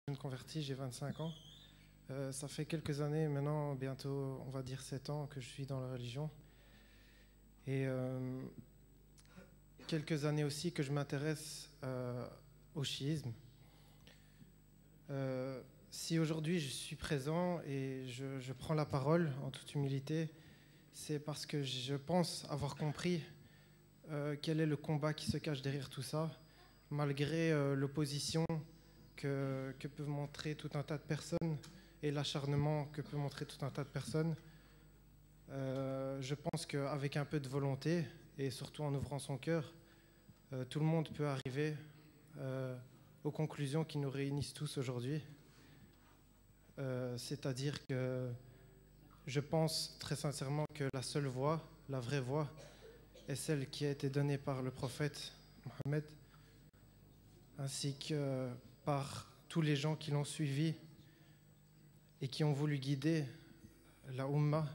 jeune converti, j'ai 25 ans. Ça fait quelques années maintenant, bientôt on va dire 7 ans que je suis dans la religion. Et quelques années aussi que je m'intéresse au chiisme. Si aujourd'hui je suis présent et je prends la parole en toute humilité, c'est parce que je pense avoir compris quel est le combat qui se cache derrière tout ça, malgré l'opposition que peuvent montrer tout un tas de personnes et l'acharnement que peut montrer tout un tas de personnes. Je pense qu'avec un peu de volonté et surtout en ouvrant son cœur, tout le monde peut arriver aux conclusions qui nous réunissent tous aujourd'hui. C'est-à-dire que je pense très sincèrement que la seule voie, la vraie voie, est celle qui a été donnée par le prophète Mohammed, ainsi que par tous les gens qui l'ont suivi et qui ont voulu guider la Ummah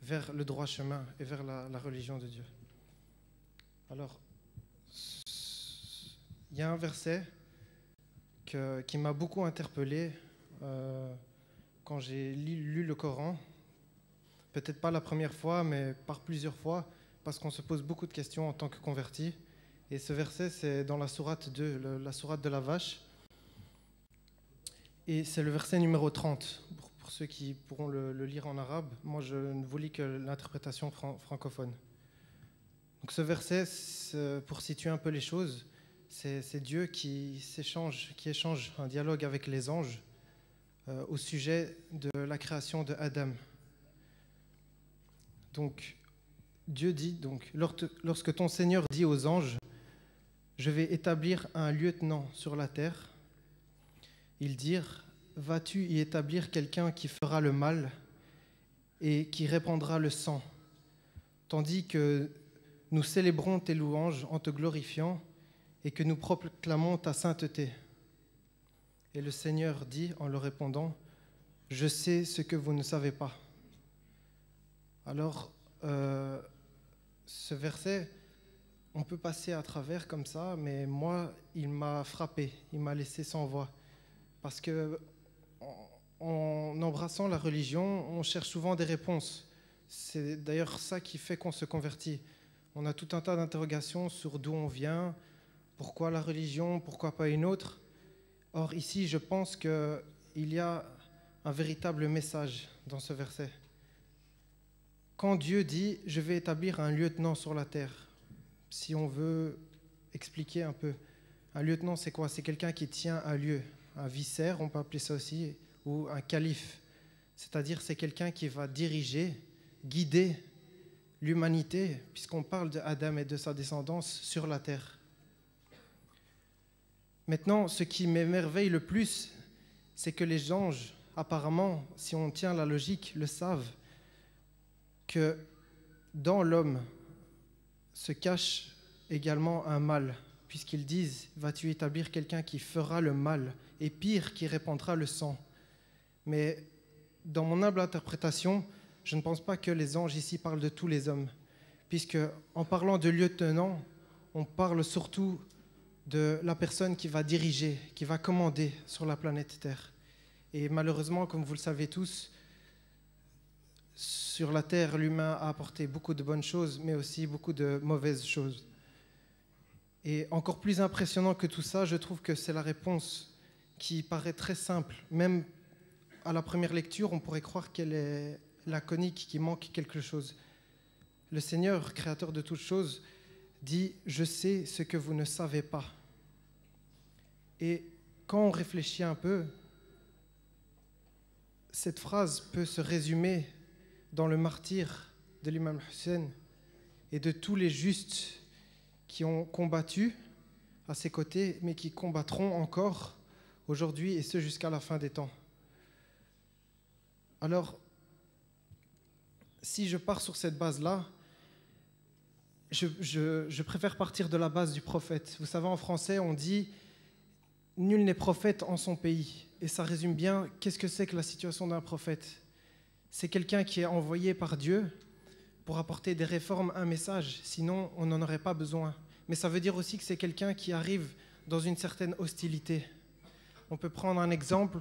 vers le droit chemin et vers la religion de Dieu. Alors, il y a un verset qui m'a beaucoup interpellé quand j'ai lu le Coran. Peut-être pas la première fois, mais par plusieurs fois, parce qu'on se pose beaucoup de questions en tant que converti. Et ce verset, c'est dans la sourate 2, la sourate de la vache. Et c'est le verset numéro 30, pour ceux qui pourront le lire en arabe. Moi, je ne vous lis que l'interprétation francophone. Donc ce verset, pour situer un peu les choses, c'est Dieu qui échange un dialogue avec les anges au sujet de la création de Adam. Donc, Dieu dit, lorsque ton Seigneur dit aux anges, « Je vais établir un lieutenant sur la terre », ils dirent, « Vas-tu y établir quelqu'un qui fera le mal et qui répandra le sang, tandis que nous célébrons tes louanges en te glorifiant et que nous proclamons ta sainteté ?» Et le Seigneur dit en leur répondant, « Je sais ce que vous ne savez pas. » Alors, ce verset, on peut passer à travers comme ça, mais moi, il m'a frappé, il m'a laissé sans voix. Parce que en embrassant la religion, on cherche souvent des réponses. C'est d'ailleurs ça qui fait qu'on se convertit. On a tout un tas d'interrogations sur d'où on vient, pourquoi la religion, pourquoi pas une autre. Or, ici, je pense qu'il y a un véritable message dans ce verset. Quand Dieu dit « Je vais établir un lieutenant sur la terre », si on veut expliquer un peu, un lieutenant, c'est quoi? C'est quelqu'un qui tient un lieu, un vicaire, on peut appeler ça aussi, ou un calife. C'est-à-dire c'est quelqu'un qui va diriger, guider l'humanité, puisqu'on parle d'Adam et de sa descendance sur la terre. Maintenant, ce qui m'émerveille le plus, c'est que les anges, apparemment, si on tient la logique, le savent, que dans l'homme se cache également un mal, puisqu'ils disent « Vas-tu établir quelqu'un qui fera le mal, et pire, qui répandra le sang ?» Mais dans mon humble interprétation, je ne pense pas que les anges ici parlent de tous les hommes, puisque en parlant de lieutenant, on parle surtout de la personne qui va diriger, qui va commander sur la planète Terre. Et malheureusement, comme vous le savez tous, sur la Terre, l'humain a apporté beaucoup de bonnes choses, mais aussi beaucoup de mauvaises choses. Et encore plus impressionnant que tout ça, je trouve que c'est la réponse qui paraît très simple. Même à la première lecture, on pourrait croire qu'elle est laconique, qu'il manque quelque chose. Le Seigneur, créateur de toutes choses, dit « Je sais ce que vous ne savez pas ». Et quand on réfléchit un peu, cette phrase peut se résumer dans le martyre de l'imam Hussein et de tous les justes qui ont combattu à ses côtés, mais qui combattront encore aujourd'hui, et ce jusqu'à la fin des temps. Alors, si je pars sur cette base-là, je préfère partir de la base du prophète. Vous savez, en français, on dit « Nul n'est prophète en son pays ». Et ça résume bien qu'est-ce que c'est que la situation d'un prophète. C'est quelqu'un qui est envoyé par Dieu pour apporter des réformes, un message. Sinon, on n'en aurait pas besoin. Mais ça veut dire aussi que c'est quelqu'un qui arrive dans une certaine hostilité. On peut prendre un exemple.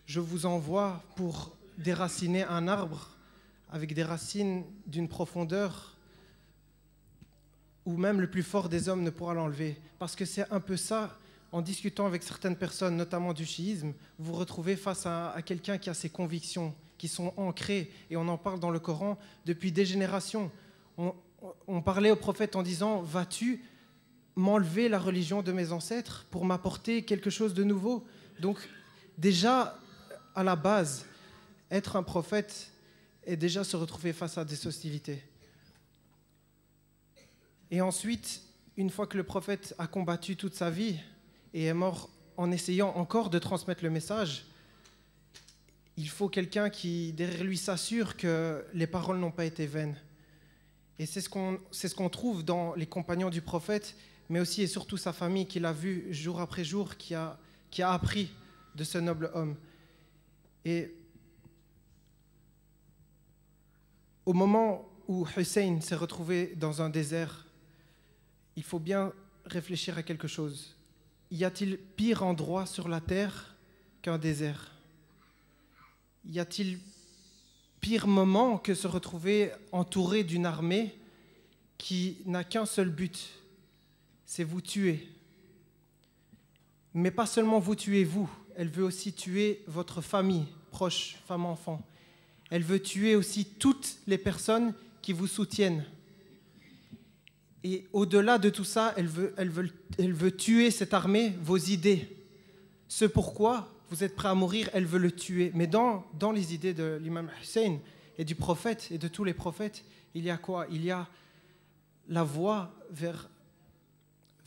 Je vous envoie pour déraciner un arbre avec des racines d'une profondeur où même le plus fort des hommes ne pourra l'enlever. Parce que c'est un peu ça, en discutant avec certaines personnes, notamment du chiisme, vous vous retrouvez face à quelqu'un qui a ses convictions, qui sont ancrées, et on en parle dans le Coran depuis des générations. On parlait au prophète en disant « Vas-tu m'enlever la religion de mes ancêtres pour m'apporter quelque chose de nouveau ?» Donc déjà, à la base, être un prophète et déjà se retrouver face à des hostilités. Et ensuite, une fois que le prophète a combattu toute sa vie et est mort en essayant encore de transmettre le message, il faut quelqu'un qui, derrière lui, s'assure que les paroles n'ont pas été vaines. Et c'est ce qu'on trouve dans les compagnons du prophète, mais aussi et surtout sa famille qui l'a vu jour après jour, qui a appris de ce noble homme. Et au moment où Hussein s'est retrouvé dans un désert, il faut bien réfléchir à quelque chose. Y a-t-il pire endroit sur la terre qu'un désert? Y a-t-il pire moment que se retrouver entouré d'une armée qui n'a qu'un seul but, c'est vous tuer? Mais pas seulement vous tuer vous, elle veut aussi tuer votre famille, proche, femme, enfant. Elle veut tuer aussi toutes les personnes qui vous soutiennent. Et au-delà de tout ça, elle veut tuer cette armée, vos idées. Ce pourquoi vous êtes prêts à mourir, elle veut le tuer. Mais dans les idées de l'imam Hussein et du prophète et de tous les prophètes, il y a quoi? Il y a la voie vers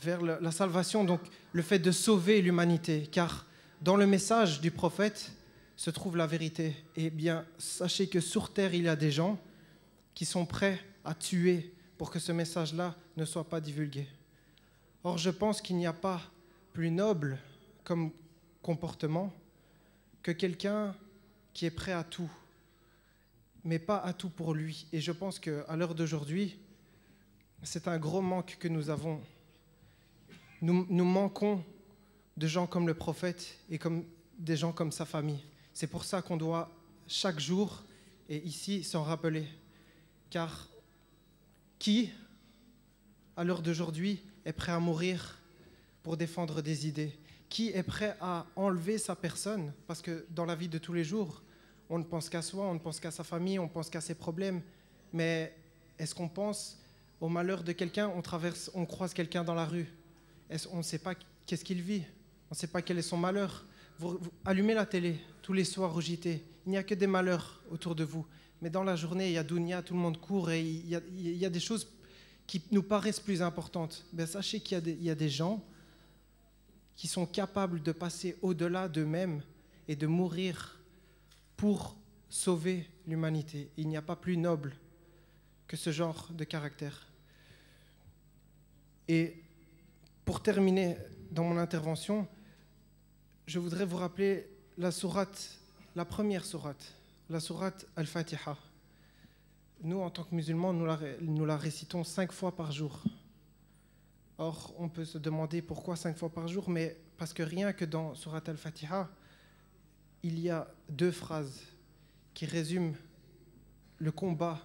la salvation, donc le fait de sauver l'humanité. Car dans le message du prophète se trouve la vérité. Et bien, sachez que sur terre, il y a des gens qui sont prêts à tuer pour que ce message-là ne soit pas divulgué. Or, je pense qu'il n'y a pas plus noble comme comportement que quelqu'un qui est prêt à tout, mais pas à tout pour lui. Et je pense qu'à l'heure d'aujourd'hui, c'est un gros manque que nous avons. Nous manquons de gens comme le prophète et comme des gens comme sa famille. C'est pour ça qu'on doit chaque jour, et ici, s'en rappeler. Car qui, à l'heure d'aujourd'hui, est prêt à mourir pour défendre des idées? Qui est prêt à enlever sa personne? Parce que dans la vie de tous les jours, on ne pense qu'à soi, on ne pense qu'à sa famille, on pense qu'à ses problèmes. Mais est-ce qu'on pense au malheur de quelqu'un? On croise quelqu'un dans la rue. On ne sait pas qu'est-ce qu'il vit. On ne sait pas quel est son malheur. Vous allumez la télé tous les soirs au JT. Il n'y a que des malheurs autour de vous. Mais dans la journée, il y a Dunya, tout le monde court et il y a des choses qui nous paraissent plus importantes. Ben, sachez qu'il y a des gens qui sont capables de passer au-delà d'eux-mêmes et de mourir pour sauver l'humanité. Il n'y a pas plus noble que ce genre de caractère. Et pour terminer dans mon intervention, je voudrais vous rappeler la première sourate, la sourate Al-Fatiha. Nous, en tant que musulmans, nous la récitons 5 fois par jour. Or, on peut se demander pourquoi 5 fois par jour, mais parce que rien que dans sourate Al-Fatiha, il y a 2 phrases qui résument le combat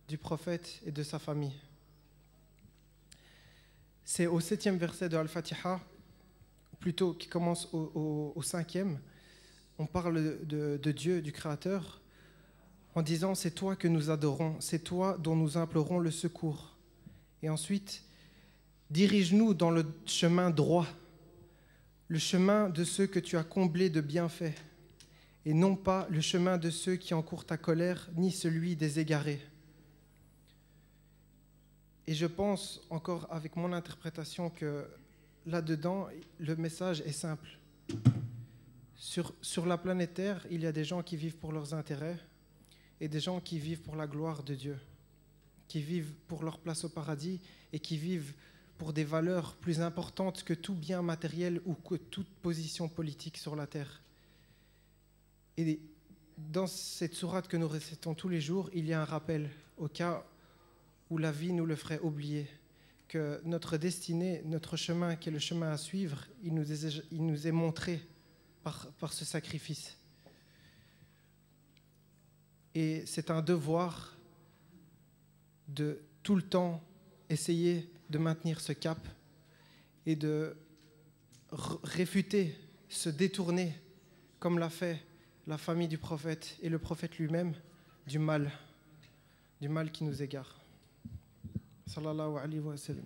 du prophète et de sa famille. C'est au 7e verset de Al-Fatiha, plutôt qui commence au 5e. On parle de Dieu, du Créateur, en disant « C'est toi que nous adorons, c'est toi dont nous implorons le secours. » Et ensuite, « Dirige-nous dans le chemin droit, le chemin de ceux que tu as comblés de bienfaits, et non pas le chemin de ceux qui encourent ta colère, ni celui des égarés. » Et je pense encore avec mon interprétation que là-dedans, le message est simple. Sur la planète Terre, il y a des gens qui vivent pour leurs intérêts et des gens qui vivent pour la gloire de Dieu, qui vivent pour leur place au paradis et qui vivent pour des valeurs plus importantes que tout bien matériel ou que toute position politique sur la Terre. Et dans cette sourate que nous récitons tous les jours, il y a un rappel au cas où la vie nous le ferait oublier, que notre destinée, notre chemin, qui est le chemin à suivre, il nous est montré par ce sacrifice. Et c'est un devoir de tout le temps essayer de maintenir ce cap et de réfuter, se détourner, comme l'a fait la famille du prophète et le prophète lui-même, du mal qui nous égare. Sallallahu alayhi wa sallam.